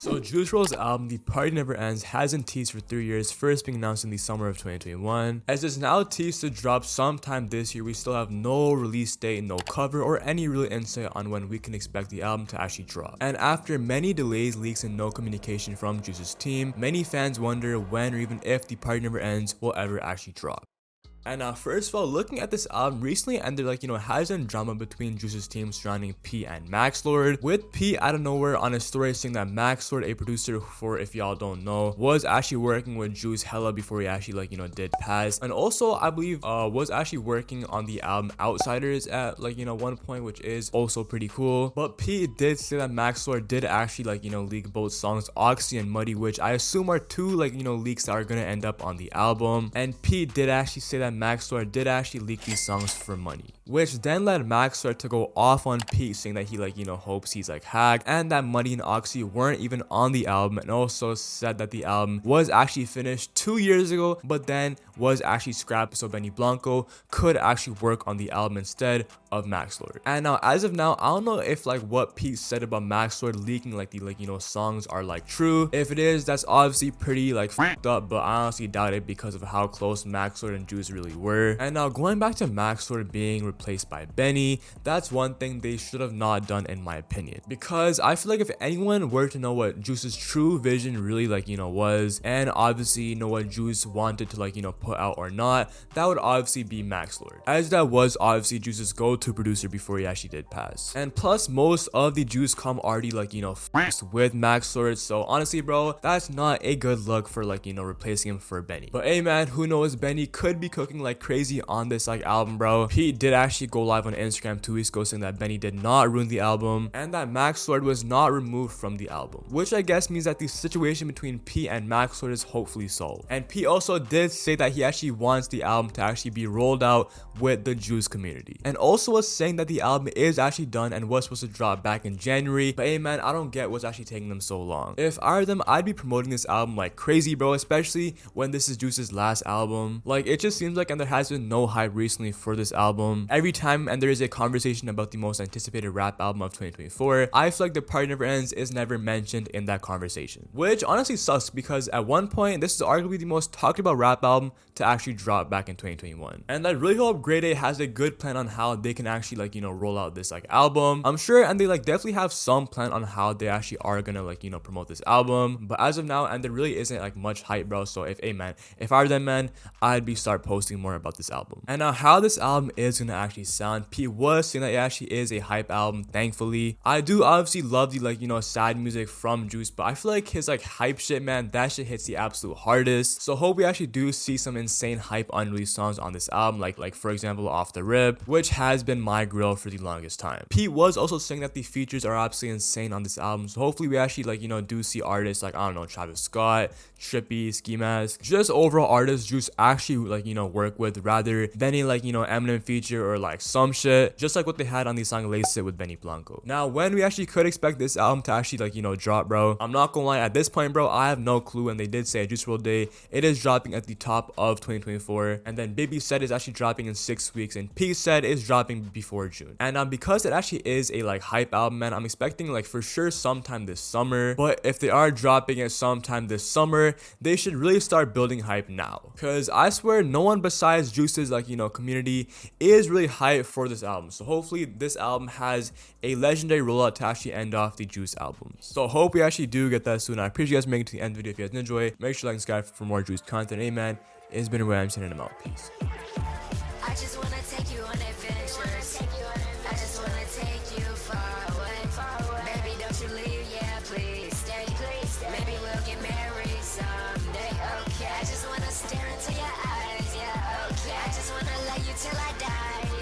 So Juice WRLD's album, The Party Never Ends, has been teased for 3 years, first being announced in the summer of 2021. As it's now teased to drop sometime this year, we still have no release date, no cover, or any real insight on when we can expect the album to actually drop. And after many delays, leaks, and no communication from Juice's team, many fans wonder when or even if The Party Never Ends will ever actually drop. And first of all, looking at this album recently, and there has been drama between Juice's team surrounding P and Max Lord, with P out of nowhere on a story saying that Max Lord, a producer for, if y'all don't know, was actually working with Juice hella before he actually did pass, and also I believe was actually working on the album Outsiders at one point, which is also pretty cool. But P did say that Max Lord did actually leak both songs Oxy and Muddy, which I assume are two leaks that are gonna end up on the album. And P did actually say that Max Lord did actually leak these songs for money, which then led Max Lord to go off on Pete, saying that he hopes he's hacked, and that Muddy and Oxy weren't even on the album, and also said that the album was actually finished 2 years ago, but then was actually scrapped so Benny Blanco could actually work on the album instead of Max Lord. And now, as of now, I don't know if what Pete said about Max Lord leaking the songs are true. If it is, that's obviously pretty fucked up, but I honestly doubt it because of how close Max Lord and Juice really were. And now, going back to Max Lord being replaced by Benny, that's one thing they should have not done in my opinion, because I feel if anyone were to know what Juice's true vision really was, and obviously know what Juice wanted to put out or not, that would obviously be Max Lord, as that was obviously Juice's go-to producer before he actually did pass. And plus, most of the Juice come already f***ed with Max Lord, so honestly bro, that's not a good look for replacing him for Benny. But hey man, who knows, Benny could be cooking like crazy on this album, bro. Pete did actually go live on Instagram 2 weeks ago saying that Benny did not ruin the album, and that Max Lord was not removed from the album, which I guess means that the situation between Pete and Max Lord is hopefully solved. And Pete also did say that he actually wants the album to actually be rolled out with the Juice community, and also was saying that the album is actually done and was supposed to drop back in January. But hey man, I don't get what's actually taking them so long. If I were them, I'd be promoting this album like crazy, bro, especially when this is Juice's last album. It just seems and there has been no hype recently for this album. Every time and there is a conversation about the most anticipated rap album of 2024, I feel The Party Never Ends is never mentioned in that conversation, which honestly sucks, because at one point this is arguably the most talked about rap album to actually drop back in 2021. And I really hope Grade A has a good plan on how they can actually roll out this album. I'm sure, and they definitely have some plan on how they actually are gonna promote this album, but as of now, and there really isn't much hype, bro. So if I were them, man, I'd be start posting more about this album. And now, how this album is gonna actually sound, Pete was saying that it actually is a hype album. Thankfully, I do obviously love the sad music from Juice, but I feel his hype shit, man, that shit hits the absolute hardest. So hope we actually do see some insane hype unreleased songs on this album, like for example Off the Rip, which has been my grill for the longest time. Pete was also saying that the features are absolutely insane on this album, so hopefully we actually do see artists I don't know, Travis Scott, Trippy, Ski Mask, just overall artists Juice actually work with, rather than a Eminem feature or some shit, just what they had on the song Lace It with Benny Blanco. Now, when we actually could expect this album to actually drop, bro, I'm not gonna lie, at this point, bro, I have no clue. And they did say Juice WRLD Day, it is dropping at the top of 2024, and then Baby said it's actually dropping in 6 weeks, and P said it's dropping before June. And because it actually is a hype album, man, I'm expecting for sure sometime this summer. But if they are dropping it sometime this summer, they should really start building hype now, because I swear no one besides Juice's community is really hyped for this album. So hopefully this album has a legendary rollout to actually end off the Juice albums. So hope we actually do get that soon. I appreciate you guys making it to the end of the video. If you guys enjoy, make sure to like and subscribe for more Juice content. Amen. It's been a while. I'm sending them out. Peace. I just wanna take you on adventures. I just wanna take